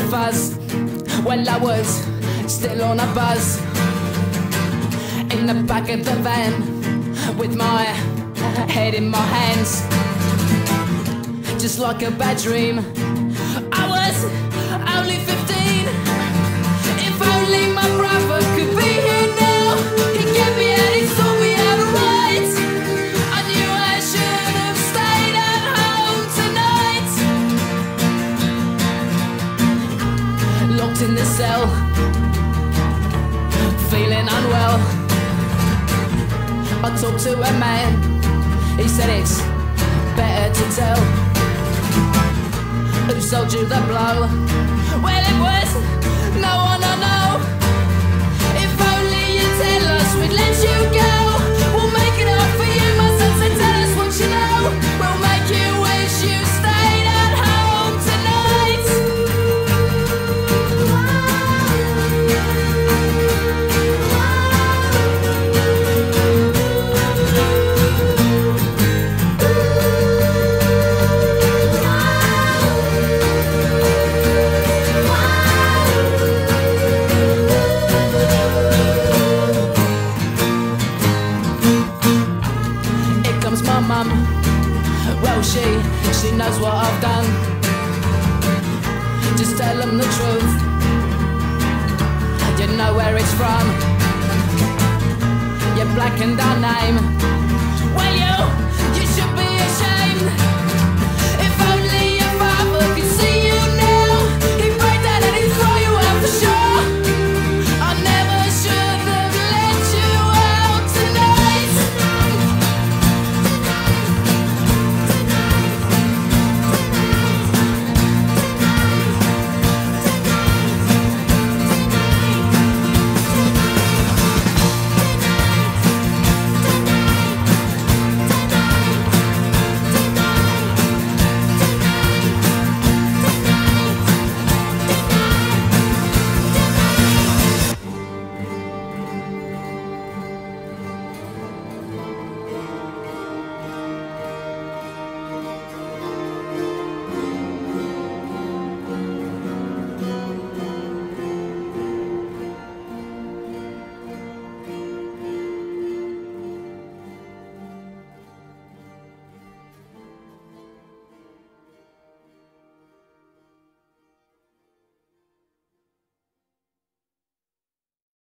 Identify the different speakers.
Speaker 1: fuzz. Well, I was still on a buzz in the back of the van with my head in my hands, just like a bad dream. I was only 15. If only my brother could be here now, he'd get me and he'd sort me out right. I knew I should have stayed at home tonight, locked in the cell, feeling unwell. I talked to a man, he said it's better to tell. Who sold you the blow? Well, it was no one I know. If only you'd tell us, we'd let you go. We'll make it up for you, my son, so tell us what you know. We'll make you wish you stayed at home tonight. My mum, well, she knows what I've done. Just tell them the truth, you know where it's from. You blackened our name,